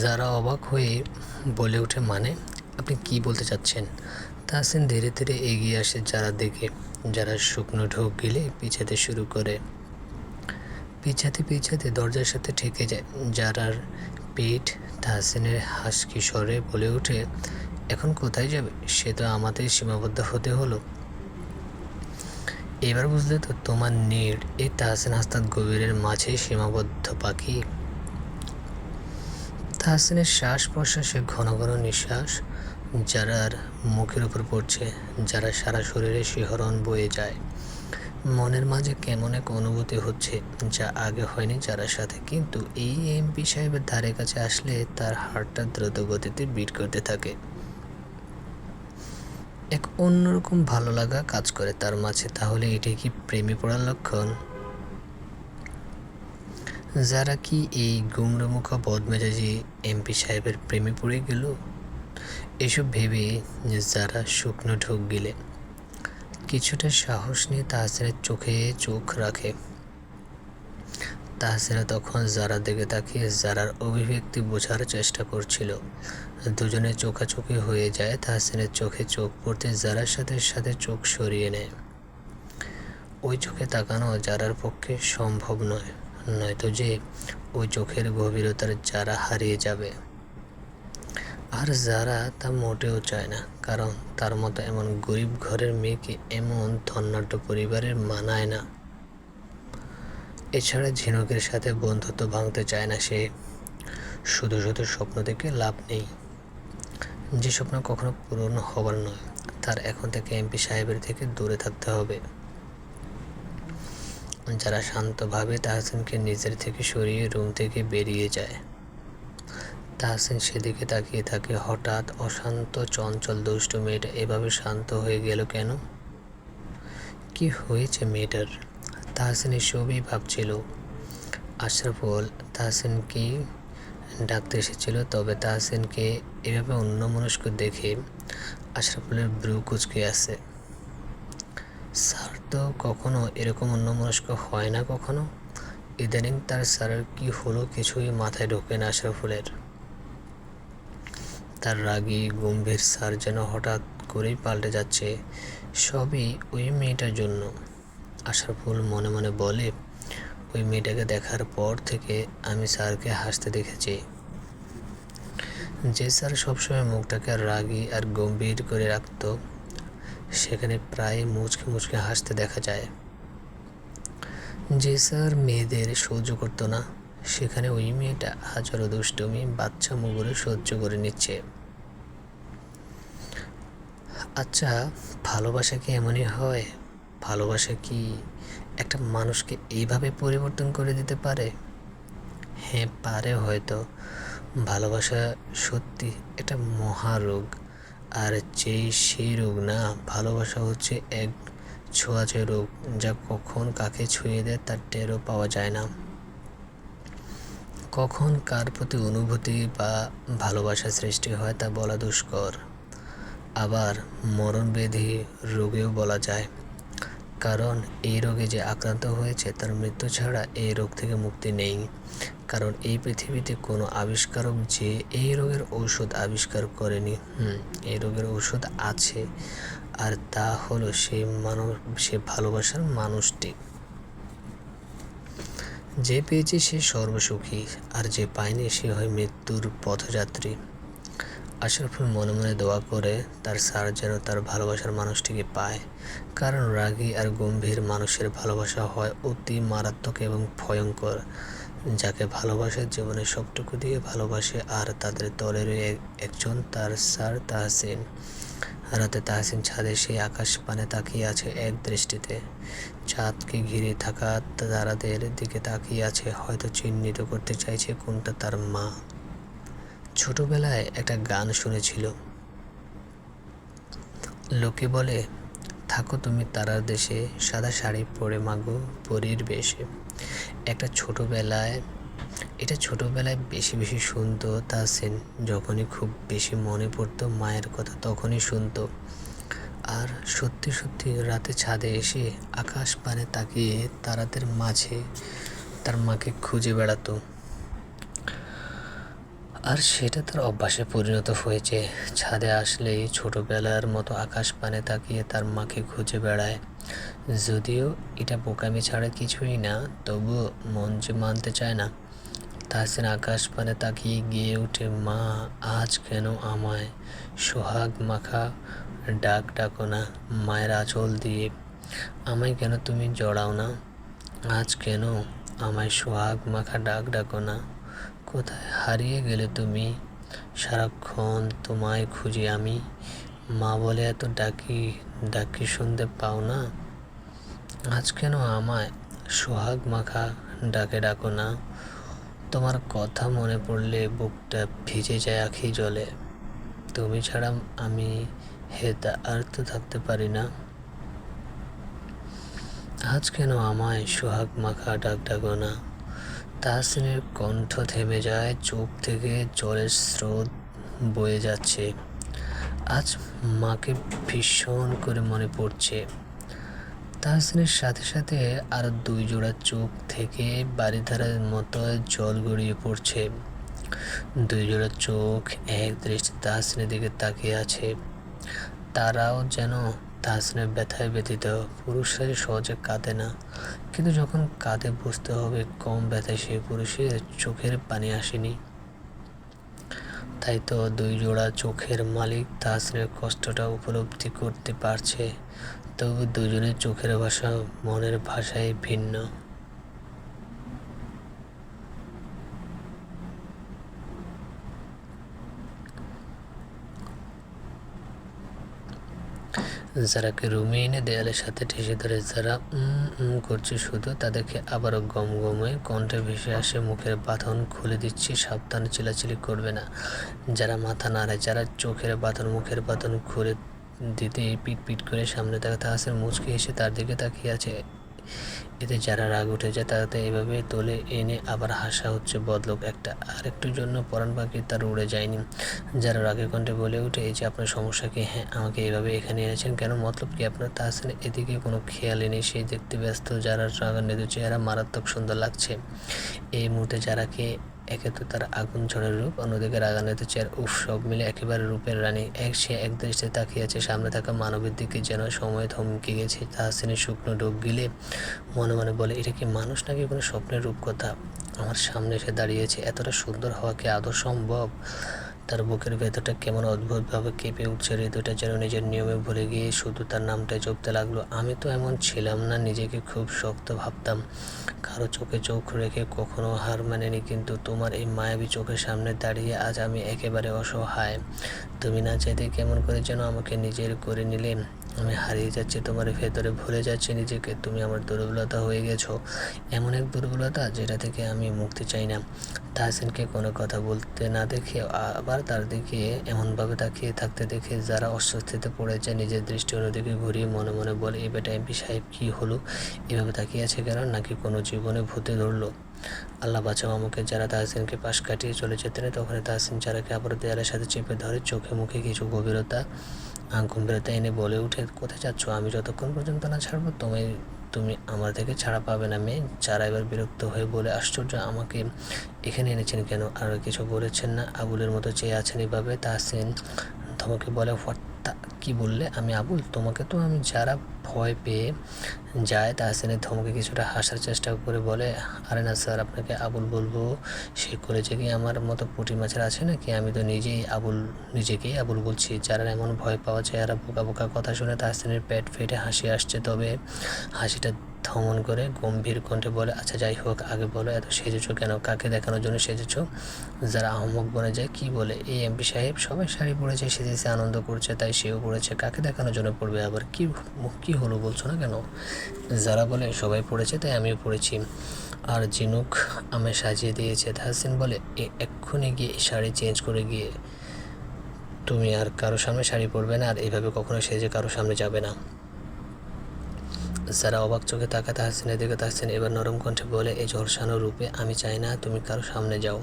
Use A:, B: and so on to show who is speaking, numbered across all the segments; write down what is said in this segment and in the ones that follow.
A: যারা অবাক হয়ে বলে ওঠে, মানে আপনি কি বলতে চাচ্ছেন? তাহসিন ধীরে ধীরে এগিয়ে আসে যারা দেখে। যারা শুকনো ঢোক গিলে পিছাতে শুরু করে। পিছাতে পিছাতে দরজার সাথে ঠেকে যায় যারার পিঠ। তাহসিনের হাসকি স্বরে বলে ওঠে, এখন কোথায় যাবে? সে তো আমাদের সীমাবদ্ধ হতে হলো। এবার বুঝলে তো তোমার নীড় এই তাহসিন হাসনাত গভীরের মাঝে সীমাবদ্ধ পাখি। তাহসিনের শ্বাস প্রশ্বাসে ঘন ঘন নিঃশ্বাস যারার মুখের উপর পড়ছে। যারা সারা শরীরে শিহরণ বয়ে যায়। মনের মাঝে কেমন এক অনুভূতি হচ্ছে যা আগে হয়নি যারার সাথে, কিন্তু এই এমপি সাহেবের ধারে কাছে আসলে তার হার্টটা দ্রুত গতিতে বিট করতে থাকে। এক অন্যরকম ভালো লাগা কাজ করে তার মাঝে। তাহলে এটাই কি প্রেমে পড়ার লক্ষণ? যারা কি এই গুমরামুখা বদমেজাজি এমপি সাহেবের প্রেমে পড়ে গেল? এসব ভেবে যারা শুকনো ঢোক গিলে কিছুটা সাহস নিয়ে তাহসিনের চোখে চোখ রাখে। তাহসিনা তখন যারা দিকে তাকিয়ে যারার অভিব্যক্তি বোঝার চেষ্টা করছিল। দুজনে চোখাচোখি হয়ে যায়। তাহসিনের চোখে চোখ পড়তে যারার সাথে সাথে চোখ সরিয়ে নেয়। ওই চোখে তাকানো যারার পক্ষে সম্ভব নয়, নয়তো যে ওই চোখের গভীরতার যারা হারিয়ে যাবে। আর যারা তা মোটেও চায় না, কারণ তার মতো এমন গরিব ঘরের মেয়েকে এমন ধনাঢ্য পরিবারের মানায় না। এছাড়া ঝিনুকের সাথে বন্ধুত্ব ভাঙতে চায় না সে। শুধু শুধু স্বপ্ন দেখে লাভ নেই, যে স্বপ্ন কখনো পূরণ হবার নয়। তার এখন থেকে এমপি সাহেবের থেকে দূরে থাকতে হবে। যারা শান্তভাবে তাহসিনকে নিজের থেকে সরিয়ে রুম থেকে বেরিয়ে যায়। তাহসিন সেদিকে তাকিয়ে থাকে। হঠাৎ অশান্ত চঞ্চল দুষ্টু মেয়েটা এভাবে শান্ত হয়ে গেল কেন? কি হয়েছে মেয়েটার? তাহসিন এসবই ভাবছিল। আশরাফুল তাহসিনকে ডাকতে এসেছিল, তবে তাহসিনকে এভাবে অন্যমনস্ক দেখে আশরাফুলের ব্রু কুঁচকে আছে। স্যার তো কখনো এরকম অন্যমনস্ক হয় না কখনো। ইদানিং তার স্যারের কি হলো কিছুই মাথায় ঢোকে না আশরাফুলের। তার রাগী গম্ভীর স্যার যেন হঠাৎ করেই পাল্টে যাচ্ছে। সবই ওই মেয়েটার জন্য। আশরাফুল মনে মনে বলে, ওই মেয়েটাকে দেখার পর থেকে আমি স্যারকে হাসতে দেখেছি। যে স্যার সবসময় মুখটাকে রাগী আর গম্ভীর করে রাখত, সেখানে প্রায় মুচকে মুচকে হাসতে দেখা যায়। যে স্যার মেয়েদের সহ্য করতো না, সেখানে ওই মেয়েটা হাজারো দুষ্টুমি বাচ্চা মুগুরে সহ্য করে নিচ্ছে। আচ্ছা, ভালোবাসা কি এমনই হয়? ভালোবাসা কি একটা মানুষকে এইভাবে পরিবর্তন করে দিতে পারে? হ্যাঁ, পারে হয়তো। ভালোবাসা সত্যি একটা মহারোগ। আর সেই রোগ না, ভালোবাসা হচ্ছে এক ছোঁয়াচে রোগ, যা কখন কাকে ছুঁয়ে দেয় তার টেরও পাওয়া যায় না। কখন কার প্রতি অনুভূতি বা ভালোবাসা সৃষ্টি হয় তা বলা দুষ্কর। আবার মরণব্যাধি রোগেও বলা যায়, কারণ এই রোগে যে আক্রান্ত হয়েছে তার মৃত্যু ছাড়া এই রোগ থেকে মুক্তি নেই। কারণ এই পৃথিবীতে কোনো আবিষ্কারক যে এই রোগের ঔষধ আবিষ্কার করেনি। এই রোগের ঔষধ আছে, আর তা হলো সে ভালোবাসার মানুষটি। যে পেয়েছে সে সর্বসুখী, আর যে পায়নি সে হয় মৃত্যুর পথযাত্রী। আশরাফুল মনে মনে দোয়া করে তার স্যার যেন তার ভালোবাসার মানুষটিকে পায়, কারণ রাগী আর গম্ভীর মানুষের ভালোবাসা হয় অতি মারাত্মক এবং ভয়ঙ্কর। যাকে ভালোবাসে জীবনের সবটুকু দিয়ে ভালোবাসে, আর তাদের দলেরই একজন তার স্যার তাহসিন। রাতে তাহসিন ছাদে সেই আকাশ পানে তাকিয়ে আছে এক দৃষ্টিতে। চাঁদকে ঘিরে থাকা তারাদের দিকে তাকিয়ে আছে, হয়তো চিহ্নিত করতে চাইছে কোনটা তার মা। ছোটবেলায় একটা গান শুনেছিল, লোকে বলে, থাকো তুমি তারার দেশে, সাদা শাড়ি পরে মাগো পরীর বেশে। এটা ছোটবেলায় বেশি বেশি শুনতো তাহসিন। যখনই খুব বেশি মনে পড়তো মায়ের কথা তখনই শুনতো। আর সত্যি সত্যি রাতে ছাদে এসে আকাশ পানে তাকিয়ে তারাদের মাঝে তার মাকে খুঁজে বেড়াতো। আর সেটা তার অভ্যাসে পরিণত হয়েছে। ছাদে আসলেই ছোটবেলার মতো আকাশ পানে তাকিয়ে তার মাকে খুঁজে বেড়ায়। যদিও এটা বোকামি ছাড়া কিছুই না, তবুও মন যে মানতে চায় না। তাহসিন আকাশ পানে তাকিয়ে গিয়ে ওঠে, মা আজ কেন আমায় সোহাগ মাখা ডাকো না? মায়ের আঁচল দিয়ে আমায় কেন তুমি জড়াও না? আজ কেন আমায় সোহাগ মাখা ডাকো না? কোথায় হারিয়ে গেলে তুমি? সারাক্ষণ তোমায় খুঁজি আমি। মা বলে এত ডাকি শুনতে পাও না? আজ কেন আমায় সোহাগ মাখা ডাকো না? তোমার কথা মনে পড়লে বুকটা ভিজে যায় আখি জলে। তুমি ছাড়া আমি হেতা আর তো থাকতে পারি না। আজ কেন আমায় সোহাগ মাখা ডাকো না? তাহসিনের কণ্ঠ থেমে যায়, চোখ থেকে জলের স্রোত বয়ে যাচ্ছে। আজ মাকে ভীষণ করে মনে পড়ছে। তাহসিনের সাথে সাথে আরো 2 জোড়া চোখ থেকে বারিধারার মতো জল গড়িয়ে পড়ছে। 2 জোড়া চোখ এক দৃষ্টি তাহসিনের দিকে তাকিয়ে আছে। তারাও যেন তাহসিনের ব্যথায় ব্যথিত। পুরুষরা সহজে কাঁদে না, কিন্তু যখন কাঁদে বুঝতে হবে কম ব্যথায় সেই পুরুষের চোখের পানি আসেনি। তাই তো 2 জোড়া চোখের মালিক তাহসিনের কষ্টটা উপলব্ধি করতে পারছে। তবু দুজনের চোখের ভাষা মনের ভাষায় ভিন্ন। যারাকে রুমে এনে দেয়ালের সাথে ঠেসে ধরে যারা করছে শুধু, তাদেরকে আবারও গমগমে কণ্ঠে ভেসে আসে, মুখের বাঁধন খুলে দিচ্ছি, সাবধানে চিলাচিলি করবে না। যারা মাথা নাড়ে, যারা চোখের বাঁধন মুখের বাঁধন খুলে দিতে পিট করে সামনে তাহসিন মুচকি এসে তার দিকে তাকিয়ে আছে। এতে যারা রাগ উঠে যায় তাতে এভাবে তোলে এনে আবার হাসা হচ্ছে বদলোক একটা। আর একটুর জন্য পরাণ পাখি তার উড়ে যায়নি। যারা রাগের কণ্ঠে বলে উঠে, এই যে আপনার সমস্যা কি? হ্যাঁ, আমাকে এভাবে এখানে এনেছেন কেন? মতলব কি আপনার? তাহসিন এদিকে কোনো খেয়ালই নেই, সেই দেখতে ব্যস্ত। যারা রাগান্বিত চেহারা মারাত্মক সুন্দর লাগছে এই মুহূর্তে। যারাকে একে তো তার আগুন ঝড়ের রূপ, অন্যদিকে রাগান্বিত চেয়ার, উফ, সব মিলে একেবারে রূপের রানী। সে এক দৃষ্টিতে তাকিয়ে আছে সামনে থাকা মানবের দিকে, যেন সময় থমকে গেছে। তাহসিনের শুকনো ঢোক গিলে মনে মনে বলে, এটা কি মানুষ নাকি কোনো স্বপ্নের রূপকথা? আমার সামনে এসে দাঁড়িয়েছে, এতটা সুন্দর হওয়া কি আদৌ সম্ভব? তার বুকের ভেতরটা কেমন অদ্ভুতভাবে কেঁপে উঠছে। হৃদয়টা যেন নিজের নিয়মে ভুলে গিয়ে শুধু তার নামটাই জপতে লাগলো। আমি তো এমন ছিলাম না, নিজেকে খুব শক্ত ভাবতাম, কারো চোখে চোখ রেখে কখনো হার মানেনি, কিন্তু তোমার এই মায়াবী চোখের সামনে দাঁড়িয়ে আজ আমি একেবারে অসহায়। তুমি না চাইতে কেমন করে যেন আমাকে নিজের করে নিলে। আমি হারিয়ে যাচ্ছি তোমার ভেতরে, ভুলে যাচ্ছি নিজেকে। তুমি আমার দুর্বলতা হয়ে গেছো, এমন এক দুর্বলতা যেটা থেকে আমি মুক্তি চাই না। তাহসিনকে কোনো কথা বলতে না দেখে আবার তার দিকে এমনভাবে তাকিয়ে থাকতে দেখে যারা অস্বস্তিতে পড়ে যায়, নিজের দৃষ্টি অন্যদিকে ঘুরিয়ে মনে মনে বলে, এই বেটা এমপি সাহেব কী হলো? এভাবে তাকিয়ে আছে কেন? নাকি কোনো জীবনে ভূতে ধরলো? আল্লাহ বাঁচাও আমাকে। যারা তাহসিনকে পাশ কাটিয়ে চলে যেতেন, তখন তাহসিন যারাকে আবার দেয়ালের সাথে চেপে ধরে, চোখে মুখে কিছু গম্ভীরতা এনে বলে উঠে, কোথায় যাচ্ছ? আমি যতক্ষণ পর্যন্ত না ছাড়বো তুমি আমার থেকে ছাড়া পাবে না মেয়ে। যারা এবার বিরক্ত হয়ে বলে, আশ্চর্য, আমাকে এখানে এনেছেন কেন? আর কিছু বলেছেন না? আবুলের মতো চেয়ে আছেন এভাবে। তাহসিন ধমকে বলে, কি বললে? আমি আবুল? তোমাকে তো আমি যারা ভয় পেয়ে যায়। তাহসিনের ধমকে কিছুটা হাসার চেষ্টা করে বলে, আরে না স্যার, আপনাকে আবুল বলবো? সে কলেজে কি আমার মতো পুঁটি মাছের আছে নাকি? আমি তো নিজেকেই আবুল বলছি। যারা এমন ভয় পাওয়া যায়, আর বোকা বোকা কথা শুনে তাহসিনের পেট ফেটে হাসি আসছে, তবে হাসিটা ধমন করে গম্ভীর কণ্ঠে বলে, আচ্ছা যাই হোক, আগে বলো, এত সেজেছো কেন? কাকে দেখানোর জন্য সেজেছো? যারা আহম্মক বনে যায়, কি বলে এই এমপি সাহেব? সবাই শাড়ি পরেছে, সেজেছে, আনন্দ করছে, তাই সেও পড়েছে। কাকে দেখানোর জন্য পড়বে আবার? কি হলো বলছো না কেন? যারা বলে, সবাই পড়েছে তাই আমিও পড়েছি, আর ঝিনুক আমায় সাজিয়ে দিয়েছে। তাহসিন বলে, এক্ষুনি গিয়ে শাড়ি চেঞ্জ করে গিয়ে তুমি আর কারো সামনে শাড়ি পরবে না, আর এভাবে কখনো সেজে কারো সামনে যাবে না। যারা অবাক চোখে তাকায় তাহসিনের দিকে। তাহসিন এবার নরম কণ্ঠে বলে, এই ঝলসানো রূপে আমি চাই না তুমি কারো সামনে যাও।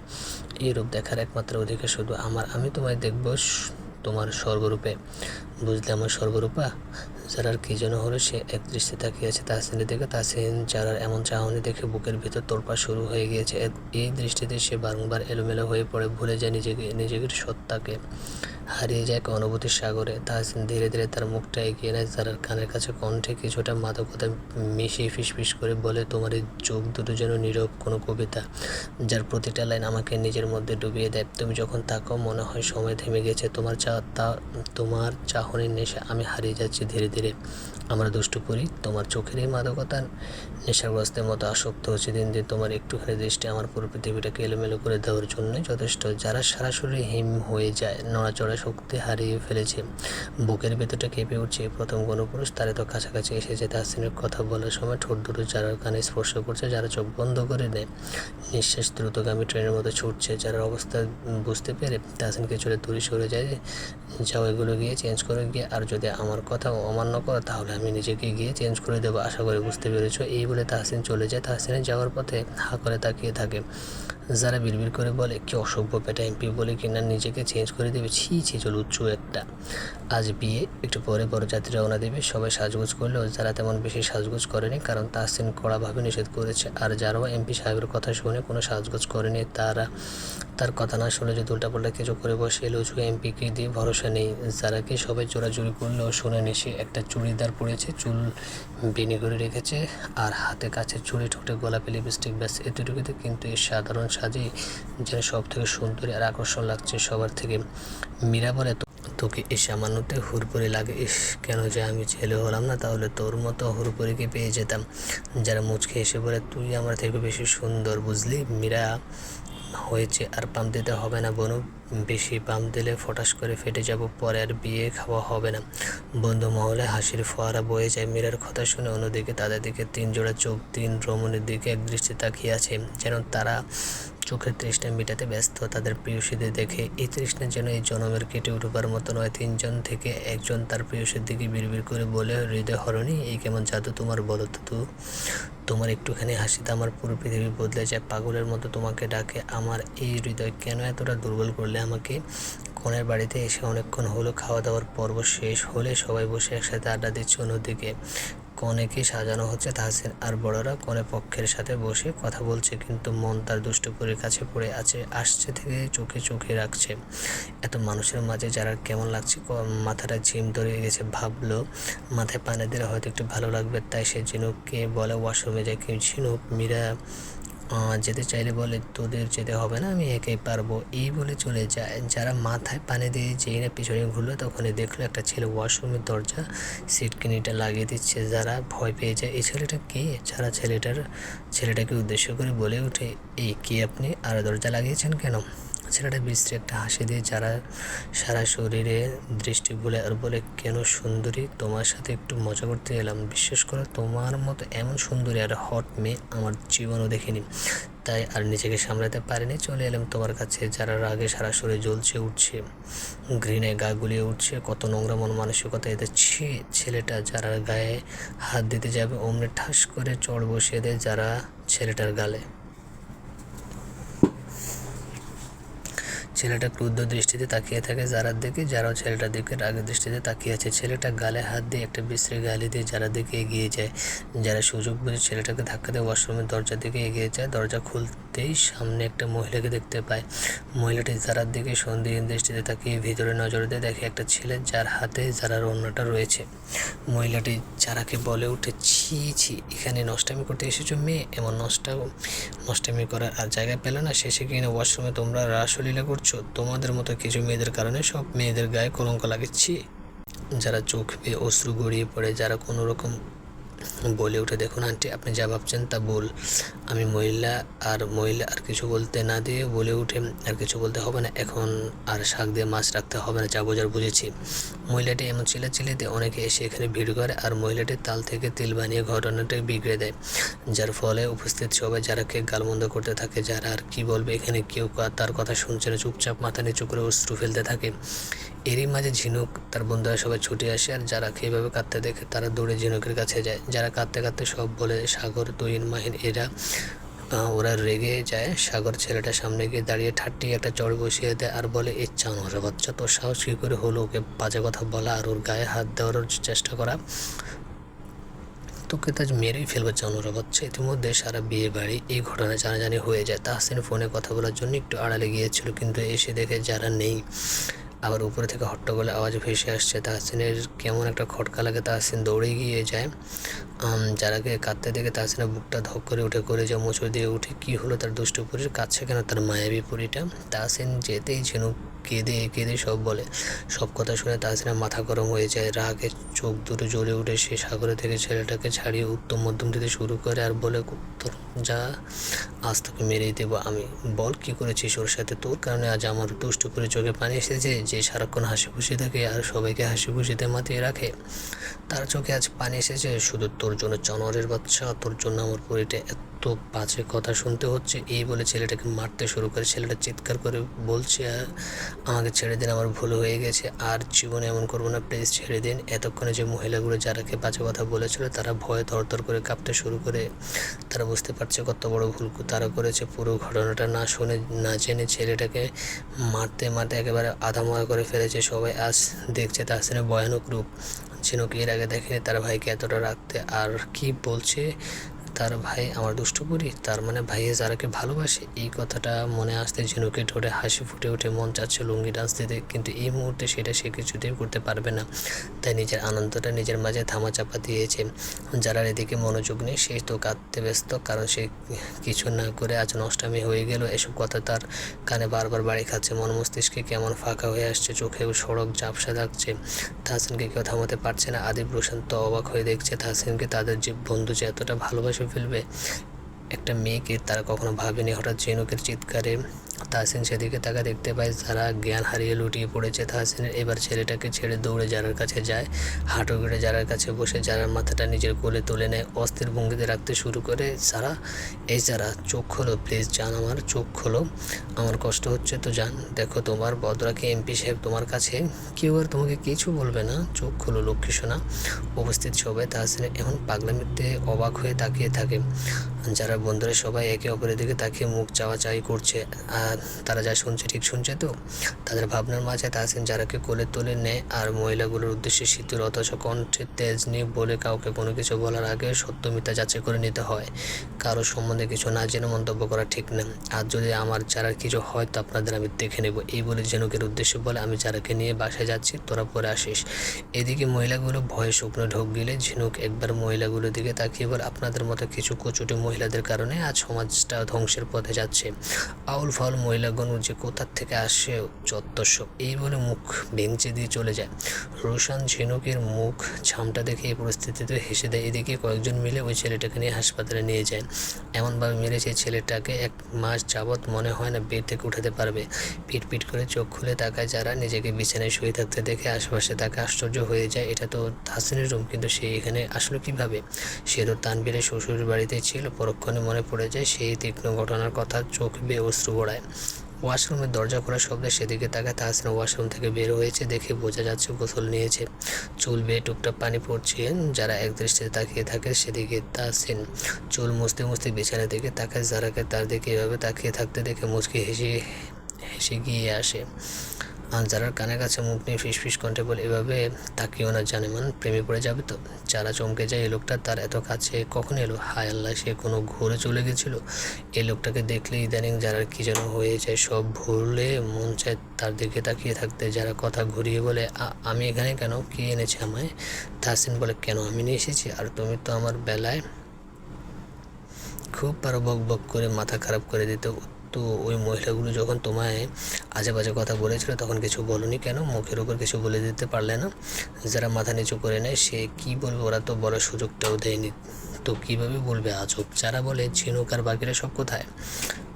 A: এই রূপ দেখার একমাত্র অধিকার শুধু আমার। আমি তোমায় দেখব তোমার স্বর্গরূপে। বুঝলে আমার স্বর্গরূপা? যারার কি যেন হলো, সে এক দৃষ্টি তাকিয়ে আছে তাহসিনের দিকে। তাহসিন যারার এমন চাহনি দেখে বুকের ভিতর তোলপাড় শুরু হয়ে গিয়েছে। এই দৃষ্টিতে সে বারংবার এলোমেলো হয়ে পড়ে, ভুলে যায় নিজেকে সত্তাকে, হারিয়ে যায় এক অনুভূতির সাগরে। তাহসিন ধীরে ধীরে তার মুখটা এগিয়ে নেয় যারার কানের কাছে, কণ্ঠে কিছুটা মাদকতা মিশিয়ে ফিসফিস করে বলে, তোমার এই চোখ দুটো যেন নীরব কোনো কবিতা, যার প্রতিটা লাইন আমাকে নিজের মধ্যে ডুবিয়ে দেয়। তুমি যখন তাকাও মনে হয় সময় থেমে গেছে। তোমার চাহনির নেশা আমি হারিয়ে যাচ্ছি ধীরে ধীরে। আমরা দুষ্টু করি, তোমার চোখের এই মাদকতার নেশাগ্রস্তের মতো আসক্ত হচ্ছে দিন দিন। তোমার একটুখানি দৃষ্টি আমার পুরো পৃথিবীটাকে এলোমেলো করে দেওয়ার জন্যই যথেষ্ট। যারা সরাসরি হিম হয়ে যায়, নড়াচড়া শক্তি হারিয়ে ফেলেছে, বুকের ভেতরটা কেঁপে উঠছে। প্রথম কোনো পুরুষ তার এত কাছাকাছি এসেছে। তাহসিনের কথা বলার সময় ঠোঁট দুটো যারার কানে স্পর্শ করছে, যারা চোখ বন্ধ করে দেয়। নিঃশ্বাস দ্রুতগামী ট্রেনের মতো ছুটছে। যারা অবস্থা বুঝতে পেরে তাহসিনকে চলে দূরে সরে যায়, যাও এগুলো গিয়ে চেঞ্জ করে গিয়ে, আর যদি আমার কথা অমান্য করো তাহলে আমি নিজেকে গিয়ে চেঞ্জ করে দেবো। আশা করি বুঝতে পেরেছো। এই বলে তাহসিন চলে যায়। তাহসিনের যাওয়ার পথে হা করে তাকিয়ে থাকে। যারা বিড়বিড় করে বলে, কি অসভ্য পেটা, এমপি বলে কিনা নিজেকে চেঞ্জ করে দেবে, ছি ছি চলুচ্ছু একটা। আজ বিয়ে, একটু পরে বরযাত্রী রওনা দেবে। সবাই সাজগোজ করলেও যারা তেমন বেশি সাজগোজ করেনি, কারণ তাহসিন কড়াভাবে নিষেধ করেছে। আর যারাও এমপি সাহেবের কথা শুনে কোনো সাজগোজ করেনি, তার কথা না শুনে যদি উল্টাপাল্টা কিছু করে বসে, লুচু এমপিকে দিয়ে ভরসা নেই। যারাকে সবাই চোরাচুরি করলেও শুনেনি, সে একটা চুড়িদার পরেছে, চুল বেনি করে রেখেছে, আর হাতে কাছে চুড়ি, ঠোঁটে গোলাপি লিপস্টিক, ব্যাস এতটুকুতে কিন্তু এই সাধারণ সাজেই যেন সব থেকে সুন্দরী আর আকর্ষণ লাগছে সবার থেকে। মীরা বলে, তোকে এই সামান্যতে হুড়পড়ি লাগে। ইস, কেন যে আমি ছেলে হলাম না, তাহলে তোর মতো হুড়পড়িকে পেয়ে যেতাম। যারা মুচকে এসে বলে, তুই আমার থেকে বেশি সুন্দর, বুঝলি। মীরা, হয়েছে, আর পাম্প দিতে হবে না বনু। বেশি পাম্প দিলে ফটাস করে ফেটে যাব, পরে আর বিয়ে খাওয়া হবে না। বন্ধু মহলে হাসির ফোয়ারা বয়ে যায়। মীরার কথা শুনে অন্যদিকে তাদের দিকে তিন জোড়া চোখ তিন রমণীর দিকে এক দৃষ্টি তাকিয়ে আছে, যেন তারা চোখের তৃষ্ণা মেটাতে ব্যস্ত তাদের প্রিয়সীদের দেখে। এই তৃষ্ণা যেন এই জনমের কেটে উঠবার মতো নয়। তিনজন থেকে একজন তার প্রিয়সীর দিকে বিড়বিড় করে বলে, হৃদয় হরণী, এই কেমন জাদু তোমার, বলো তো। তোমার একটুখানি হাসিতে আমার পুরো পৃথিবী বদলে যায়। পাগলের মতো তোমাকে ডাকে আমার এই হৃদয়, কেন এতটা দুর্বল করলে আমাকে। কনের বাড়িতে এসে অনেকক্ষণ হলো, খাওয়া দাওয়ার পর্ব শেষ হলে সবাই বসে একসাথে আড্ডা দিচ্ছে। অন্যদিকে কনেকে সাজানো হচ্ছে। তাহসিন আর বড়রা কনে পক্ষের সাথে বসে কথা বলছে, কিন্তু মন তার দুষ্টপুরীর কাছে পড়ে আছে। আসছে থেকে চোখে চোখে রাখছে। এত মানুষের মাঝে যারা কেমন লাগছে, মাথাটা ঝিম ধরে গেছে। ভাবলো মাথায় পানি দিলে হয়তো একটু ভালো লাগবে, তাই সে ঝিনুককে বলে ওয়াশরুমে যায়। কি ঝিনুক, মীরা যেতে চাইলে বলে, তোদের যেতে হবে না, আমি একাই পারবো, এই বলে চলে যায়। যারা মাথায় পানি দিয়ে যেই না পিছনে ঘুরলো, তখনই দেখলো একটা ছেলে ওয়াশরুমের দরজা সিটকিনিটা লাগিয়ে দিচ্ছে। যারা ভয় পেয়ে যায়, এই ছেলেটা কে। যারা ছেলেটাকে উদ্দেশ্য করে বলে ওঠে, এই কে আপনি, আর দরজা লাগিয়েছেন কেন। ছেলেটা বিশ্রী একটা হাসি দিয়ে যারা সারা শরীরে দৃষ্টি ভুলে আর বলে, কেন সুন্দরী, তোমার সাথে একটু মজা করতে এলাম। বিশ্বাস করো, তোমার মতো এমন সুন্দরী আর হট মেয়ে আমার জীবনও দেখিনি, তাই আর নিজেকে সামলাতে পারিনি, চলে এলাম তোমার কাছে। যারা রাগে সারা শরীর জ্বলছে উঠছে, ঘৃণায় গা গুলিয়ে উঠছে। কত নোংরা মন মানসিকতা এদের, ছেলেটা যারা গায়ে হাত দিতে যাবে অমনি ঠাস করে চড় বসিয়ে দেয় যারা ছেলেটার গালে। ছেলেটা ক্রুদ্ধ দৃষ্টিতে তাকিয়ে থাকে যারার দিকে, যারাও ছেলেটার দিকে রাগের দৃষ্টিতে তাকিয়ে আছে। ছেলেটা গালে হাত দিয়ে একটা বিশ্রী গালি দিয়ে যারা দিকে এগিয়ে যায়। যারা সুযোগ বুঝে ছেলেটাকে ধাক্কা দিয়ে ওয়াশরুমের দরজার দিকে এগিয়ে যায়। দরজা খুলতেই সামনে একটা মহিলাকে দেখতে পায়। মহিলাটি যারার দিকে সন্দেহীন দৃষ্টিতে তাকিয়ে ভিতরে নজর দিয়ে দেখে একটা ছেলে, যার হাতে যারার অন্যটা রয়েছে। মহিলাটি যারাকে বলে উঠে, ছি ছি, এখানে নষ্টামি করতে এসেছো মেয়ে, এমন নষ্টামি করার আর জায়গা পেলে না, শেষে কিনা ওয়াশরুমে তোমরা রাসলীলা করছো। তোমাদের মতো কিছু মেয়েদের কারণে সব মেয়েদের গায়ে কলঙ্ক লাগেছি। যারা চোখ বেয়ে অশ্রু গড়িয়ে পড়ে, যারা কোনো রকম বলে উঠে, দেখুন আন্টি, আপনি যা ভাবছেন তা ভুল। আমি মহিলা আর কিছু বলতে না দিয়ে বলে উঠে, আর কিছু বলতে হবে না, এখন আর শাক দিয়ে মাছ রাখতে হবে না, যা বোঝার বুঝেছি। মহিলাটি এমন চিল্লাচিল্লিতে অনেকে এসে এখানে ভিড় করে, আর মহিলাটির তাল থেকে তিল বানিয়ে ঘটনাটা বিগড়ে দেয়, যার ফলে উপস্থিত সবাই যারাকে গালমন্দ করতে থাকে। যারা আর কি বলবে, এখানে কেউ তার কথা শুনছে না, চুপচাপ মাথা নিচু করে অশ্রু ফেলতে থাকে। এরই মাঝে ঝিনুক তার বন্ধুরা সবাই ছুটে আসে, আর যারা এইভাবে কাঁদতে দেখে তারা দৌড়ে ঝিনুকের কাছে যায়। যারা কাঁদতে কাঁদতে সব বলে, সাগর, তুহিন, মাহিন এরা ওরা রেগে যায়। সাগর ছেলেটার সামনে গিয়ে দাঁড়িয়ে ঠাট্টিয়ে একটা চড় বসিয়ে দেয় আর বলে, এই জানোয়ারের বাচ্চা, তোর সাহস কী করে হলো ওকে বাজে কথা বলা আর ওর গায়ে হাত দেওয়ার চেষ্টা করা? তোকে তো আজ মেরেই ফেলবো জানোয়ারের বাচ্চা। ইতিমধ্যে সারা বিয়ে বাড়ি এই ঘটনা জানাজানি হয়ে যায়। তাহসিন ফোনে কথা বলার জন্য একটু আড়ালে গিয়েছিল, কিন্তু এসে দেখে যারা নেই। আবার উপরে থেকে হট্টগোলের আওয়াজ ভেসে আসছে। তাহসিনের কেমন একটা খটকা লাগে। তাহসিন দৌড়ে গিয়ে যায়। যারাকে কাঁদতে দেখে তাহসিনের বুকটা ধক করে উঠে করে যায় মোচড় দিয়ে উঠে। কী হলো তার দুষ্টু পুরীর? কাছে কেন তার মায়াবী পুরীটা? তাহসিন যেতেই ঝিনুক কেঁদে কেঁদে সব বলে। সব কথা শুনে তাহসিনের মাথা গরম হয়ে যায়। রাগে চোখ দুটো জ্বলে উঠে সে সাগরে থেকে ছেলেটাকে ছাড়িয়ে উত্তম মধ্যম দিতে শুরু করে আর বলে, তোর যা, আজ তোকে মেরেই দেবো আমি। বল কী করেছিস ওর সাথে? তোর কারণে আজ আমার দুষ্টু করে চোখে পানি এসেছে। যে সারাক্ষণ হাসি খুশি থাকে আর সবাইকে হাসি খুশিতে মাতিয়ে রাখে, তার চোখে আজ পানি এসেছে শুধু তোর জন্য জানোয়ারের বাচ্চা। তোর জন্য আমার পরিটা এত বাজে কথা শুনতে হচ্ছে। এই বলে ছেলেটাকে মারতে শুরু করে। ছেলেটা চিৎকার করে বলছে, আমাকে ছেড়ে দিন, আমার ভুল হয়ে গেছে, আর জীবনে এমন করবো না, প্লিজ ছেড়ে দিন। এতক্ষণে যে মহিলাগুলো যারাকে বাজে কথা বলেছিল তারা ভয়ে থরথর করে কাঁপতে শুরু করে। তারা বুঝতে পারছে কত বড় ভুল তারা করেছে। পুরো ঘটনাটা না শুনে না জেনে ছেলেটাকে মারতে মারতে একেবারে আধামরা করে ফেলেছে। সবাই আজ দেখছে তাহসিনের ভয়ানক রূপ। ঝিনুক এর আগে দেখেনি তার ভাইকে এতটা রাখতে। আর কি বলছে তার ভাই আমার দুষ্টপুরি, তার মানে ভাইয়ে যারাকে ভালোবাসে। এই কথাটা মনে আসতে ঝিনুকের ঠোঁটে হাসি ফুটে উঠে। মন চাচ্ছে লুঙ্গি ডান্স দিতে, কিন্তু এই মুহূর্তে সেটা সে কিছুতেই করতে পারবে না। তাই নিজের আনন্দটা নিজের মাঝে ধামাচাপা দিয়েছে। যারা এদিকে মনোযোগ নেই সে তো কাঁদতে ব্যস্ত, কারণ সে কিছু না করে আজ নষ্টামি হয়ে গেল। এসব কথা তার কানে বারবার বাড়ি খাচ্ছে। মন মস্তিষ্কে কেমন ফাঁকা হয়ে আসছে, চোখে সড়ক ঝাপসা থাকছে। তাহসিনকে কেউ থামাতে পারছে না। আদিব রোশন তো অবাক হয়ে দেখছে তাহসিনকে তাদের যে বন্ধু যে এতটা ভালোবাসে ফেলবে একটা মেয়েকে, তারা কখনো ভাবেনি। হঠাৎ ঝিনুকের চিৎকারে তাহসিন সেদিকে তাকা দেখতে পায় যারা জ্ঞান হারিয়ে লুটিয়ে পড়েছে। তাহসিনের এবার ছেলেটাকে ছেড়ে দৌড়ে যারার কাছে যায়। হাঁটু গেড়ে যারার কাছে বসে যারার মাথাটা নিজের কোলে তুলে নেয়। অস্থির ভঙ্গিতে রাখতে শুরু করে। যারা, এই যারা, চোখ খোলো প্লিজ, জান আমার চোখ খোলো, আমার কষ্ট হচ্ছে তো জান। দেখো তোমার বদরাকে এমপি সাহেব তোমার কাছে, কেউ আর তোমাকে কিছু বলবে না, চোখ খোলো লক্ষ্মী সোনা। উপস্থিত সবাই তাহসিনের এমন পাগলামিতে অবাক হয়ে তাকিয়ে থাকে। যারা বন্ধুরা সবাই একে অপরের দিকে তাকিয়ে মুখ চাওয়াচাই করছে। আর তারা যা শুনছে ঠিক শুনছে তো। তাদের ভাবনার মাঝে তাহসিন যারাকে কোলে তুলে নেয় আর মহিলাগুলোর উদ্দেশ্যে শীতল অথচ কণ্ঠে তেজ নিয়ে বলে, কাউকে কোনো কিছু বলার আগে সত্য মিথ্যা যাচাই করে নিতে হয়। কারো সম্বন্ধে কিছু না জেনে মন্তব্য করা ঠিক না। আর যদি আমার যারার কিছু হয় তো আপনাদের আমি দেখে নেব। এই বলে ঝিনুকের উদ্দেশ্যে বলে, আমি যারাকে নিয়ে বাসায় যাচ্ছি, তোরা পরে আসিস। এদিকে মহিলাগুলো ভয়ে শুকনো ঢোক গিলে ঝিনুক একবার মহিলাগুলোর দিকে তাকিয়ে বলে, আপনাদের মতো কিছু কচুটে মহিলাদের কারণে আজ সমাজটা ধ্বংসের পথে যাচ্ছে। আউল ফাউল মহিলাগণ যে কোথার থেকে আসে যত্তস্ব। এই বলে মুখ ভেঙচি দিয়ে চলে যায়। রোশন ঝিনুকের মুখ ছামটা দেখে এই পরিস্থিতিতে হেসে দেয়। এদিকে কয়েকজন মিলে ওই ছেলেটাকে নিয়ে হাসপাতালে নিয়ে যায়। এমনভাবে মেরেছে ছেলেটাকে 1 মাস যাবৎ মনে হয় না বেড থেকে উঠাতে পারবে। পিট পিট করে চোখ খুলে তাকায় যারা। নিজেকে বিছানায় শুয়ে থাকতে দেখে আশেপাশে তাকে আশ্চর্য হয়ে যায়। এটা তো তাহসিনের রুম, কিন্তু সে এখানে আসলে কীভাবে? সে তো তানভীরের শ্বশুর বাড়িতেই ছিল। পরক্ষণে মনে পড়ে যায় সেই তীক্ষ্ণ ঘটনার কথা। চোখ বেয়ে অশ্রু গড়ায়। ওয়াশরুমের দরজা খোলার শব্দে সেদিকে তাকায় তাহসিন। ওয়াশরুম থেকে বের হয়েছে দেখে বোঝা যাচ্ছে গোসল নিয়েছে। চুল বেয়ে টুকটাক পানি পড়ছে। যারা একদৃষ্টিতে তাকিয়ে থাকে সেদিকে। তাহসিন চুল মুছতে মুছতে বিছানার দিকে তাকায়। যারাকে তার দিকে এভাবে তাকিয়ে থাকতে দেখে মুচকি হেসে গিয়ে আসে। আর যারার কানের কাছে মুখ নিয়ে ফিসফিস কণ্ঠে বলে, এভাবে তাকিয়েও না জানেমান, প্রেমে পড়ে যাবে তো। যারা চমকে যায়, এই লোকটা তার এত কাছে কখন এলো? হায় আল্লাহ, সে কোনো ঘুরে চলে গেছিল। এই লোকটাকে দেখলে ইদানিং যারার কী যেন হয়ে যায়, সব ভুলে মন চায় তার দিকে তাকিয়ে থাকতে। যারা কথা ঘুরিয়ে বলে, আমি এখানে কেন, কে এনেছে আমায়? তাহসিন বলে, কেন আমি নিয়ে এসেছি? আর তুমি তো আমার বেলায় খুব পারো বক বক করে মাথা খারাপ করে দিতে। তো ওই মহিলাগুলো যখন তোমায় আজে বাজে কথা বলেছিল তখন কিছু বলনি কেন? মুখের উপর কিছু বলে দিতে পারলে না? যারা মাথা নিচু করে নেয় সে কি বলবে? ওরা তো বলার সুযোগটাও দেয়নি, তো কীভাবে বলবে? আজব। যারা বলে, ঝিনুক আর বাকিরা সব কোথায়?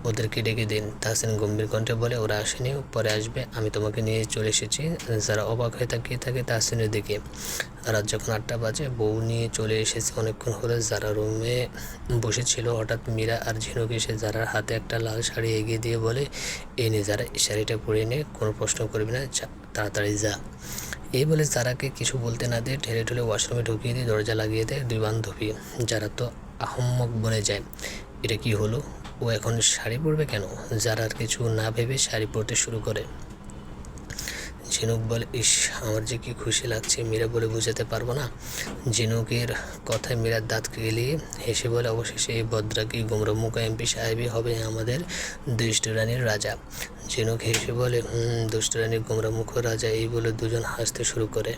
A: ওদেরকে ডেকে দিন। তাহসিন গম্ভীর কণ্ঠে বলে, ওরা আসেনি, পরে আসবে, আমি তোমাকে নিয়ে চলে এসেছি। যারা অবাক হয়ে তাকিয়ে থাকে তাহসিনের দিকে। রাত যখন 8টা বাজে, বউ নিয়ে চলে এসেছে অনেকক্ষণ হলে। যারা রুমে বসেছিল হঠাৎ মীরা আর ঝিনুক এসে যারার হাতে একটা লাল শাড়ি এগিয়ে দিয়ে বলে, এই নে যারা, এই শাড়িটা পরে নে, কোনো প্রশ্ন করবি না, তাড়াতাড়ি যা। এই বলে যারাকে কিছু বলতে না দিয়ে ঠেলে ঠেলে ওয়াশরুমে ঢুকিয়ে দিয়ে দরজা লাগিয়ে দেয় 2 বান্ধবী। যারা তো আহম্মক বনে যায়। এটা কি হলো? ও এখন শাড়ি পরবে কেন? যারা আর কিছু না ভেবে শাড়ি পরতে শুরু করে। ঝিনুক বলে, ইস, আমার যে কি খুশি লাগছে, মীরা বলে বোঝাতে পারবো না। ঝিনুকের কথায় মীরার দাঁত কেলিয়ে হেসে বলে, অবশেষে এই ভদ্রাকি গোমরামুখ এমপি সাহেবই হবে আমাদের দুষ্টু রানীর রাজা। ঝিনুক হেসে বলে, দুষ্টু রানীর গোমরামুখ রাজা। এই বলে দুজন হাসতে শুরু করে।